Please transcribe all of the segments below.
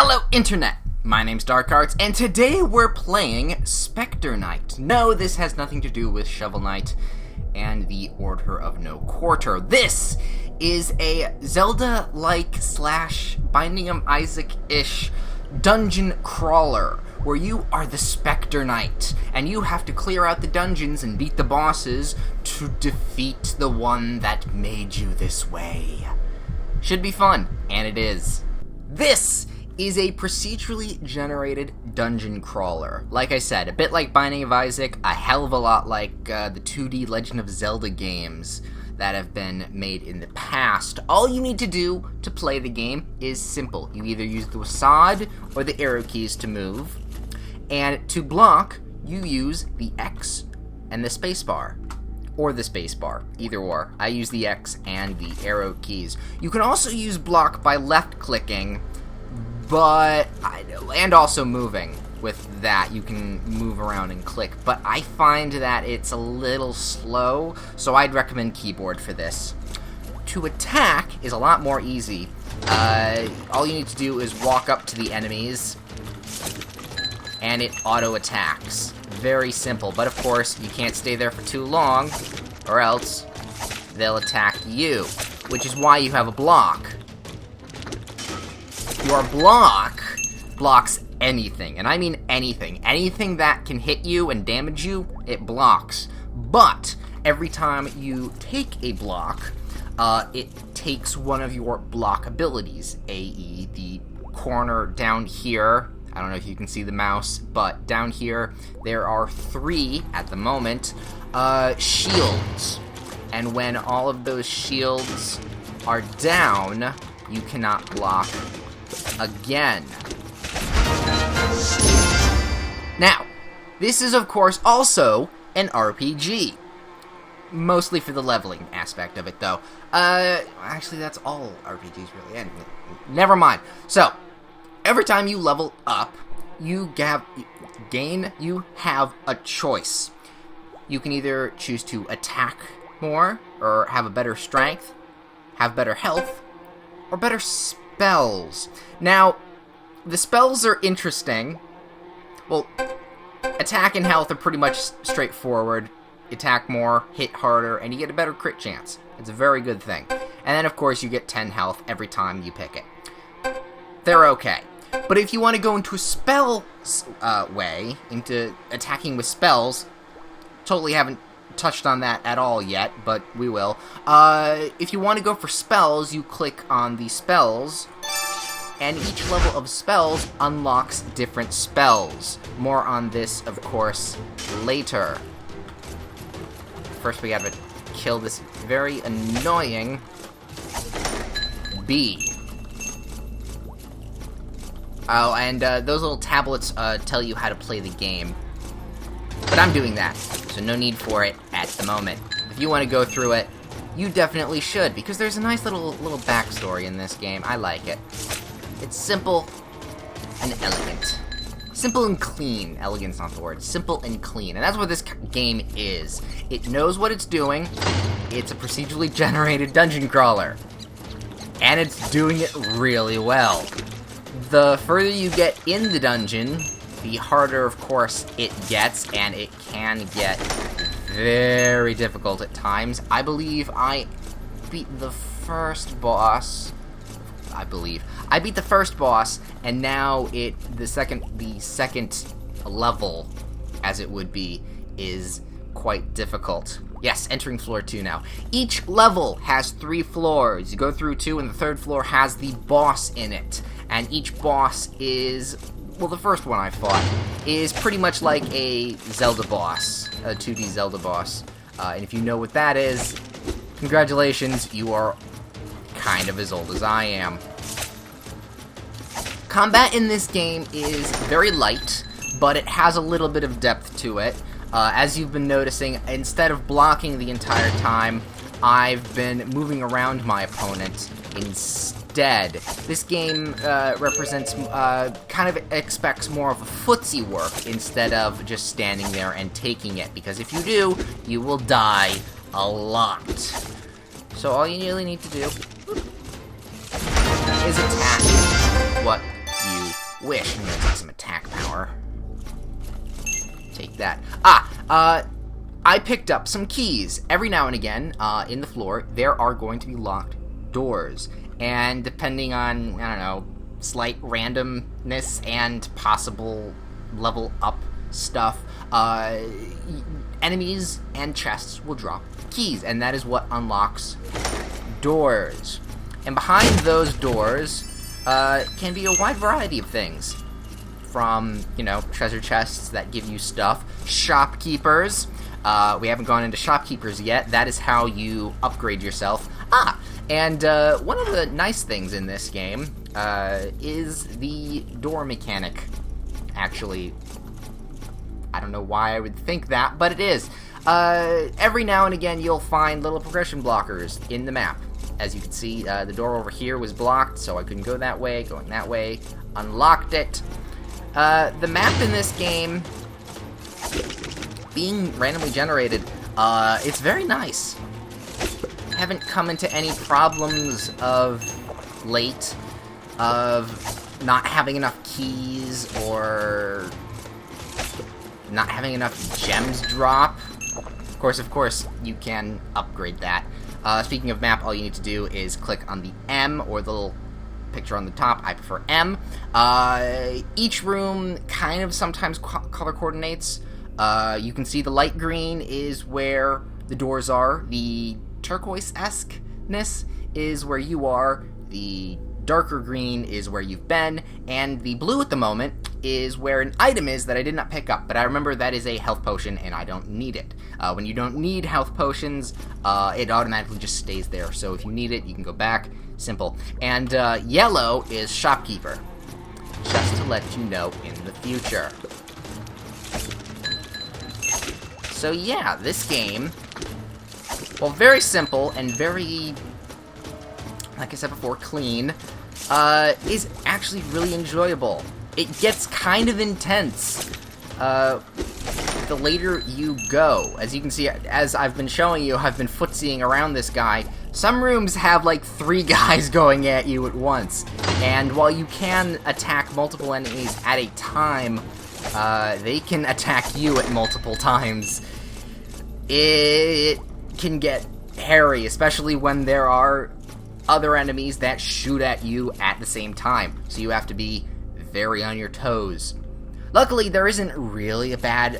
Hello, Internet! My name's Darkarts, and today we're playing Specter Knight. No, this has nothing to do with Shovel Knight and the Order of No Quarter. This is a Zelda-like slash Binding of Isaac-ish dungeon crawler, where you are the Specter Knight, and you have to clear out the dungeons and beat the bosses to defeat the one that made you this way. Should be fun, and it is. This is a procedurally generated dungeon crawler. Like I said, a bit like Binding of Isaac, a hell of a lot like the 2D Legend of Zelda games that have been made in the past. All you need to do to play the game is simple. You either use the WASD or the arrow keys to move, and to block, you use the X and the spacebar. Or the spacebar, either or. I use the X and the arrow keys. You can also use block by left-clicking, and also moving. With that, you can move around and click, but I find that it's a little slow, so I'd recommend keyboard for this. To attack is a lot more easy. All you need to do is walk up to the enemies, and it auto-attacks. Very simple, but of course, you can't stay there for too long, or else they'll attack you, which is why you have a block. Your block blocks anything, and I mean anything. Anything that can hit you and damage you, it blocks. But every time you take a block, it takes one of your block abilities, i.e. the corner down here. I don't know if you can see the mouse, but down here there are 3 at the moment shields, and when all of those shields are down, you cannot block again. Now, this is of course also an RPG. Mostly for the leveling aspect of it, though. Actually, that's all RPGs really. And never mind. So, every time you level up, you have a choice. You can either choose to attack more, or have a better strength, have better health, or better spells. Now, the spells are interesting. Well, attack and health are pretty much straightforward. Attack more, hit harder, and you get a better crit chance. It's a very good thing. And then, of course, you get 10 health every time you pick it. They're okay. But if you want to go into a spell way, into attacking with spells, totally haven't touched on that at all yet, but we will. If you want to go for spells, you click on the spells, and each level of spells unlocks different spells. More on this, of course, later. First we gotta kill this very annoying bee. Oh, and those little tablets tell you how to play the game. But I'm doing that, so no need for it at the moment. If you want to go through it, you definitely should, because there's a nice little backstory in this game. I like it. It's simple and elegant. Simple and clean. Elegant's not the word. Simple and clean. And that's what this game is. It knows what it's doing. It's a procedurally generated dungeon crawler. And it's doing it really well. The further you get in the dungeon, the harder, of course, it gets, and it can get very difficult at times. I believe I beat the first boss. I beat the first boss, and now the second level, as it would be, is quite difficult. Yes, entering floor 2 now. Each level has 3 floors. You go through 2, and the 3rd floor has the boss in it. And each boss is, well, the first one I fought is pretty much like a Zelda boss, a 2D Zelda boss. And if you know what that is, congratulations, you are kind of as old as I am. Combat in this game is very light, but it has a little bit of depth to it. As you've been noticing, instead of blocking the entire time, I've been moving around my opponent instead. This game represents, kind of expects more of a footsie work instead of just standing there and taking it, because if you do, you will die a lot. So all you really need to do is attack. What? you wish. I'm gonna take some attack power. Take that. I picked up some keys. Every now and again, in the floor, there are going to be locked doors. And depending on, I don't know, slight randomness and possible level up stuff, enemies and chests will drop keys, and that is what unlocks doors. And behind those doors can be a wide variety of things. From, you know, treasure chests that give you stuff, shopkeepers. We haven't gone into shopkeepers yet. That is how you upgrade yourself. And one of the nice things in this game is the door mechanic. Actually, I don't know why I would think that, but it is. Every now and again, you'll find little progression blockers in the map. As you can see, the door over here was blocked, so I couldn't go that way. Going that way, unlocked it. The map in this game, being randomly generated, it's very nice. Haven't come into any problems of late, of not having enough keys, or not having enough gems drop. Of course, you can upgrade that. Speaking of map, all you need to do is click on the M, or the little picture on the top. I prefer M. Each room kind of sometimes color coordinates. You can see the light green is where the doors are. The turquoise-esque-ness is where you are. The darker green is where you've been. And the blue at the moment is where an item is that I did not pick up. But I remember that is a health potion, and I don't need it. When you don't need health potions, it automatically just stays there. So if you need it, you can go back. Simple. And yellow is shopkeeper. Just to let you know in the future. So yeah, this game, well, very simple and very, like I said before, clean, is actually really enjoyable. It gets kind of intense the later you go. As you can see, as I've been showing you, I've been footseeing around this guy. Some rooms have like 3 guys going at you at once, and while you can attack multiple enemies at a time, they can attack you at multiple times. It can get hairy, especially when there are other enemies that shoot at you at the same time, so you have to be very on your toes. Luckily, there isn't really a bad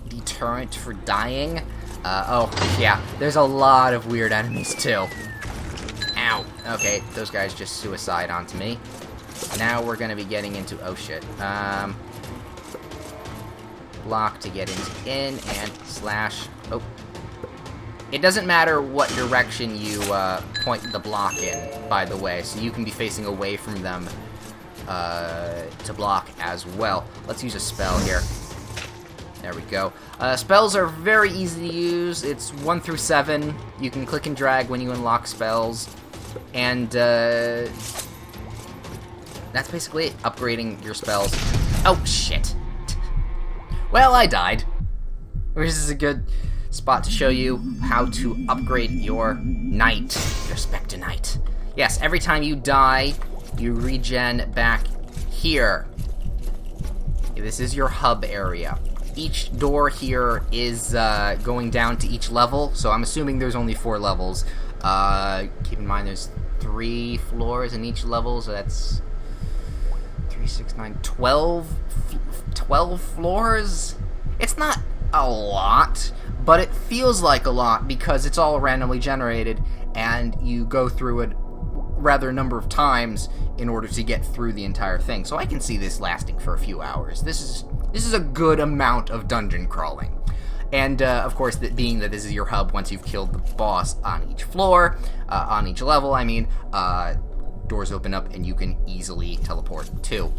deterrent for dying. Oh, yeah, there's a lot of weird enemies, too. Ow. Okay, those guys just suicide onto me. Now we're gonna be getting into... oh, shit. Block to get in, and slash... oh. It doesn't matter what direction you point the block in, by the way, so you can be facing away from them to block as well. Let's use a spell here. There we go. Spells are very easy to use. It's 1 through 7. You can click and drag when you unlock spells. And that's basically it. Upgrading your spells. Oh, shit. Well, I died. This is a good spot to show you how to upgrade your knight, your Specter Knight. Yes, every time you die, you regen back here. This is your hub area. Each door here is going down to each level, so I'm assuming there's only 4 levels. Keep in mind there's 3 floors in each level, so that's 3, 6, 9, 12 floors? It's not a lot, but it feels like a lot because it's all randomly generated, and you go through it rather a number of times in order to get through the entire thing. So I can see this lasting for a few hours. This is a good amount of dungeon crawling. And, of course, being that this is your hub, once you've killed the boss on each floor, on each level, I mean, doors open up and you can easily teleport too.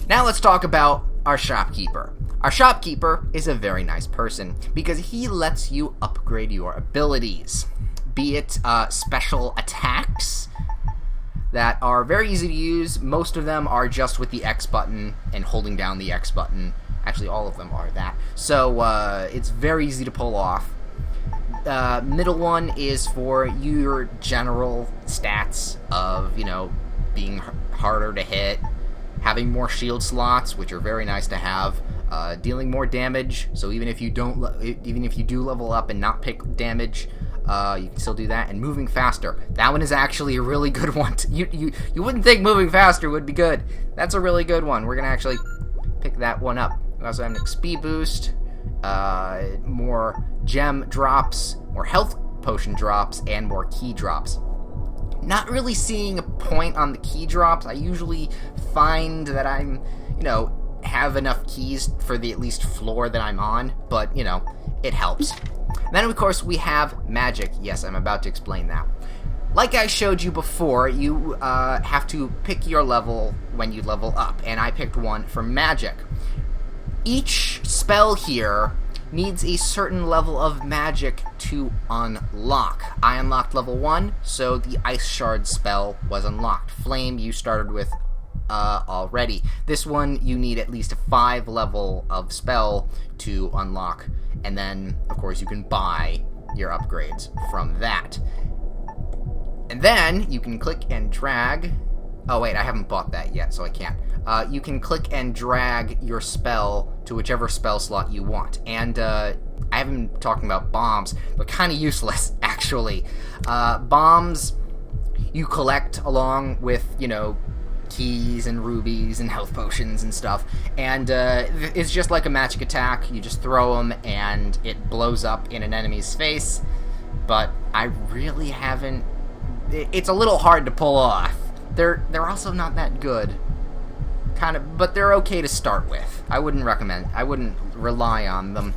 Now let's talk about our shopkeeper. Our shopkeeper is a very nice person because he lets you upgrade your abilities. Be it special attacks that are very easy to use. Most of them are just with the X button and holding down the X button. Actually, all of them are that. So it's very easy to pull off. Middle one is for your general stats of, you know, being harder to hit, having more shield slots, which are very nice to have, dealing more damage. So even if you do level up and not pick damage, you can still do that, and moving faster. That one is actually a really good one. You wouldn't think moving faster would be good. That's a really good one. We're gonna actually pick that one up. We also have an XP boost, more gem drops, more health potion drops, and more key drops. Not really seeing a point on the key drops. I usually find that I'm, have enough keys for the at least floor that I'm on, but, it helps. Then, of course, we have magic. Yes, I'm about to explain that. Like I showed you before, you have to pick your level when you level up, and I picked one for magic. Each spell here needs a certain level of magic to unlock. I unlocked level 1, so the Ice Shard spell was unlocked. Flame you started with already. This one you need at least a 5 level of spell to unlock, and then of course you can buy your upgrades from that. And then you can click and drag. Oh wait, I haven't bought that yet, so I can't. You can click and drag your spell to whichever spell slot you want. And I haven't been talking about bombs, but kind of useless, actually. Bombs you collect along with, keys and rubies and health potions and stuff. And it's just like a magic attack. You just throw them and it blows up in an enemy's face. But I really haven't... It's a little hard to pull off. They're also not that good. But they're okay to start with. I wouldn't rely on them.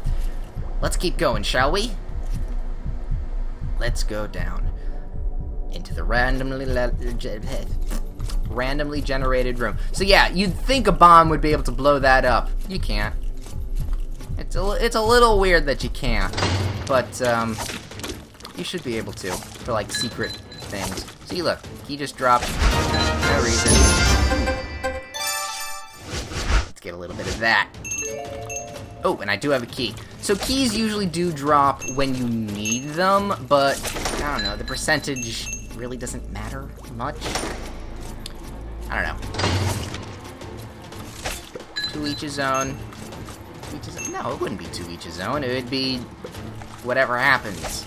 Let's keep going, shall we? Let's go down into the randomly generated room. So yeah, you'd think a bomb would be able to blow that up. You can't. It's a little weird that you can't, but you should be able to for like secret things. See, look, he just dropped. No reason. Let's get a little bit of that. Oh, and I do have a key. So keys usually do drop when you need them, but I don't know, the percentage really doesn't matter much. I don't know. To each his own. No, it wouldn't be to each his own. It would be whatever happens.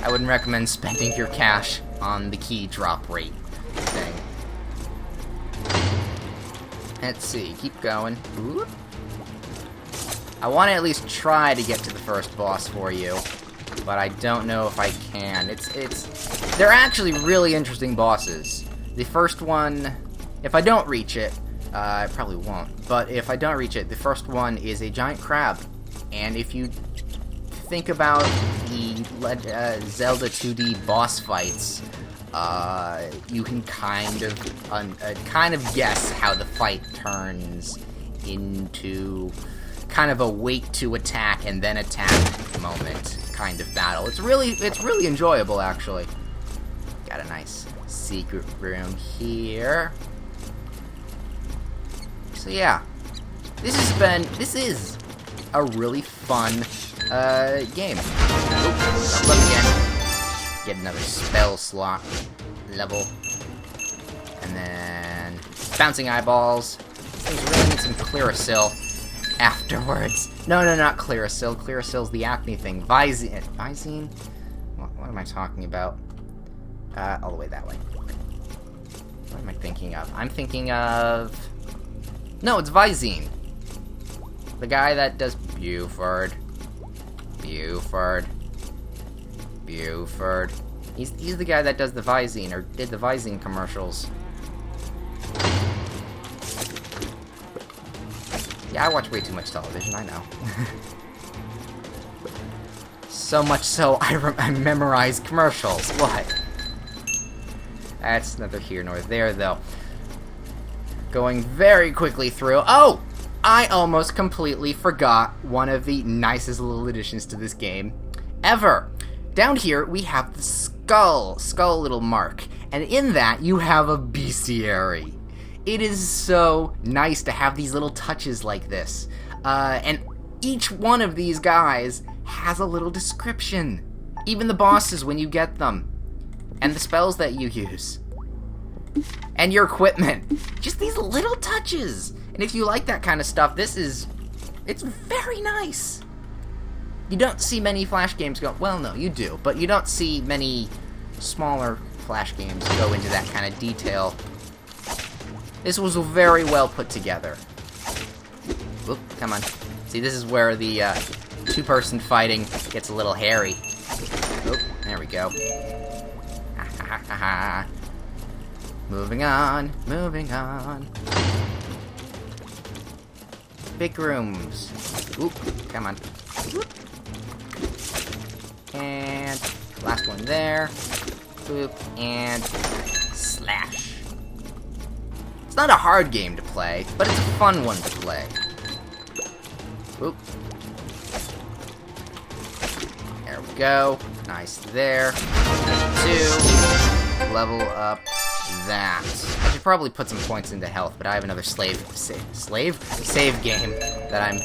I wouldn't recommend spending your cash on the key drop rate thing. Let's see, keep going. Ooh. I want to at least try to get to the first boss for you, but I don't know if I can. They're actually really interesting bosses. The first one, if I don't reach it, I probably won't, but if I don't reach it, the first one is a giant crab, and if you think about the Zelda 2D boss fights, you can kind of guess how the fight turns into kind of a wait to attack and then attack moment kind of battle. It's really enjoyable, actually. Got a nice secret room here. So yeah, this is a really fun game. Oop, up again. Get another spell slot level. And then bouncing eyeballs. Things really need some Clearasil afterwards. No, not Clearasil. Clearasil's the acne thing. Visine? What am I talking about? All the way that way. What am I thinking of? I'm thinking of... No, it's Visine. The guy that does Buford. He's the guy that does the Visine, or did the Visine commercials. Yeah, I watch way too much television, I know. So much so, I memorize commercials. What? That's neither here nor there, though. Going very quickly through. Oh! I almost completely forgot one of the nicest little additions to this game ever. Down here, we have the skull little mark. And in that, you have a bestiary. It is so nice to have these little touches like this. And each one of these guys has a little description. Even the bosses when you get them. And the spells that you use. And your equipment. Just these little touches. And if you like that kind of stuff, it's very nice. You don't see many Flash games go, well, no, you do, but you don't see many smaller Flash games go into that kind of detail. This was very well put together. Oop, come on. See, this is where the two-person fighting gets a little hairy. Oh, there we go. Ha ha ha ha. Moving on, moving on. Big rooms. Oop, come on. Oop. And last one there. Boop, and slash. It's not a hard game to play, but it's a fun one to play. Oop. There we go. Nice there. 2. Level up that. I should probably put some points into health, but I have another save game that I'm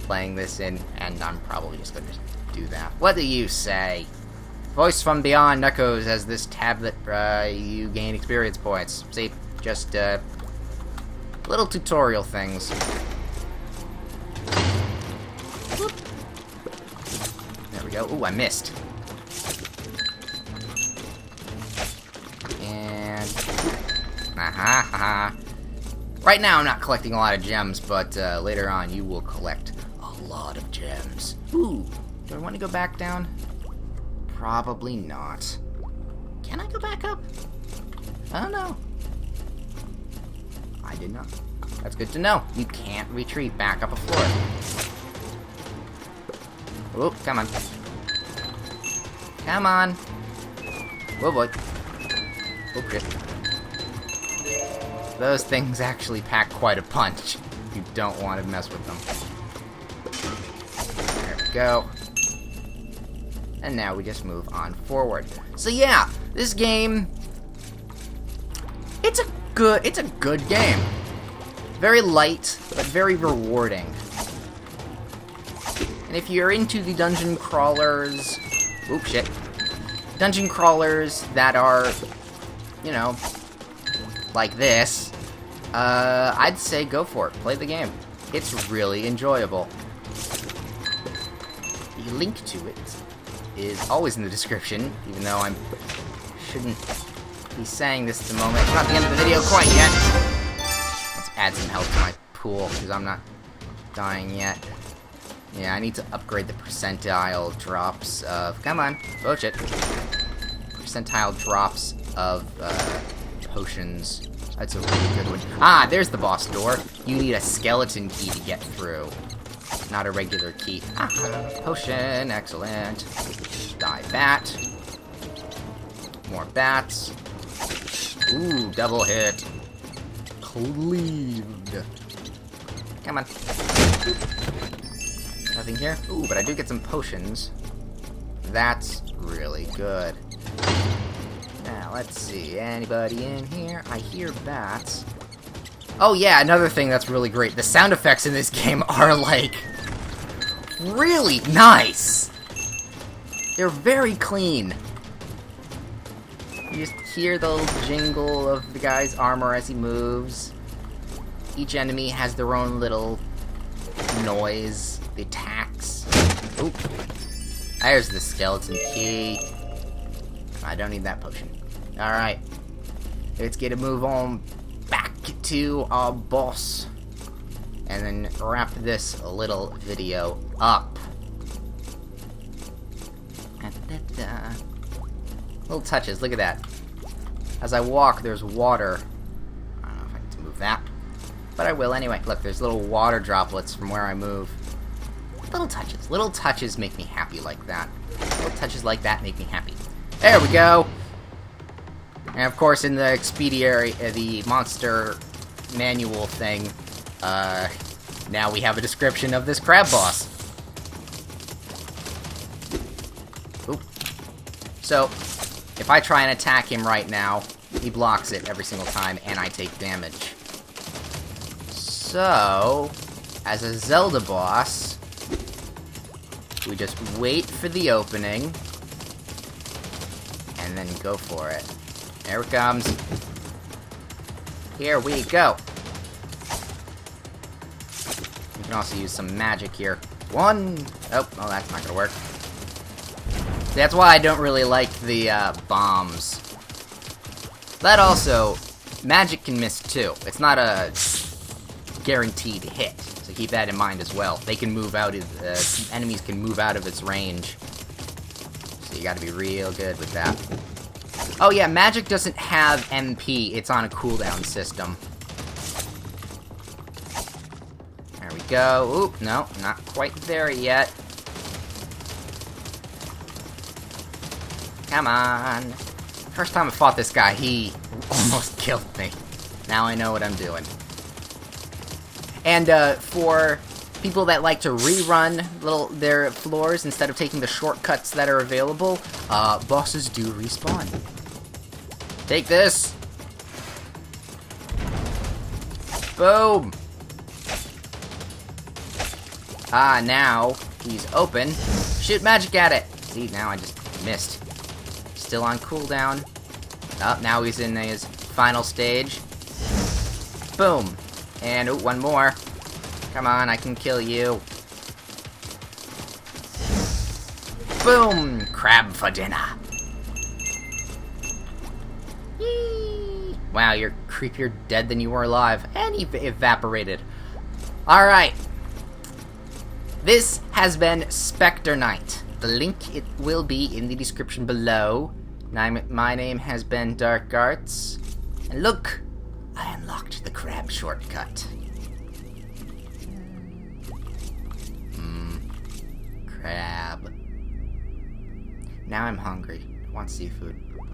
playing this in, and I'm probably just going to do that. What do you say? Voice from Beyond echoes as this tablet, you gain experience points. See, just, little tutorial things. Whoop. There we go. Ooh, I missed. And... aha, aha. Right now I'm not collecting a lot of gems, but later on you will collect a lot of gems. Ooh, do I want to go back down? Probably not. Can I go back up? I don't know. I did not. That's good to know. You can't retreat back up a floor. Whoop, come on. Come on. Whoa, boy. Oh, shit. Those things actually pack quite a punch. You don't want to mess with them. There we go. And now we just move on forward. So yeah, this game, it's a good game. Very light, but very rewarding. And if you're into the dungeon crawlers, oop, shit. Dungeon crawlers that are, you know, like this, I'd say go for it. Play the game. It's really enjoyable. The link to it is always in the description, even though I shouldn't be saying this at the moment. It's not the end of the video quite yet. Let's add some health to my pool, because I'm not dying yet. Yeah, I need to upgrade the percentile drops of... come on, bullshit. Percentile drops of potions. That's a really good one. Ah, there's the boss door. You need a skeleton key to get through. Not a regular key. Ah, potion, excellent. Die bat. More bats. Ooh, double hit. Cleaved. Come on. Nothing here? Ooh, but I do get some potions. That's really good. Now, let's see. Anybody in here? I hear bats. Oh yeah, another thing that's really great. The sound effects in this game are, like, really nice. They're very clean. You just hear the little jingle of the guy's armor as he moves. Each enemy has their own little noise. The attacks. Oop. There's the skeleton key. I don't need that potion. Alright. Let's get a move on back to our boss. And then wrap this little video up. Little touches, look at that. As I walk, there's water. I don't know if I need to move that. But I will anyway. Look, there's little water droplets from where I move. Little touches. Little touches make me happy like that. Little touches like that make me happy. There we go! And of course, in the expediary, the monster manual thing, now we have a description of this crab boss. Oop. So, if I try and attack him right now, he blocks it every single time, and I take damage. So, as a Zelda boss, we just wait for the opening, and then go for it. There it comes. Here we go. You can also use some magic here. One. Oh, that's not gonna work. That's why I don't really like the bombs. That also, magic can miss too. It's not a guaranteed hit, so keep that in mind as well. They can move out of enemies can move out of its range, so you got to be real good with that. Oh yeah, magic doesn't have MP. It's on a cooldown system. There we go. Oop, no, not quite there yet. Come on. First time I fought this guy, he almost killed me. Now I know what I'm doing. And for people that like to rerun their floors instead of taking the shortcuts that are available, bosses do respawn. Take this. Boom. Ah, now he's open. Shoot magic at it. See, now I just missed. Still on cooldown. Oh, now he's in his final stage. Boom. And oh, one more. Come on, I can kill you. Boom! Crab for dinner. Yee. Wow, you're creepier dead than you were alive. And he evaporated. Alright. This has been Specter Knight. The link, it will be in the description below. My name has been Dark Arts. And look, I unlocked the crab shortcut. Crab. Now I'm hungry. I want seafood.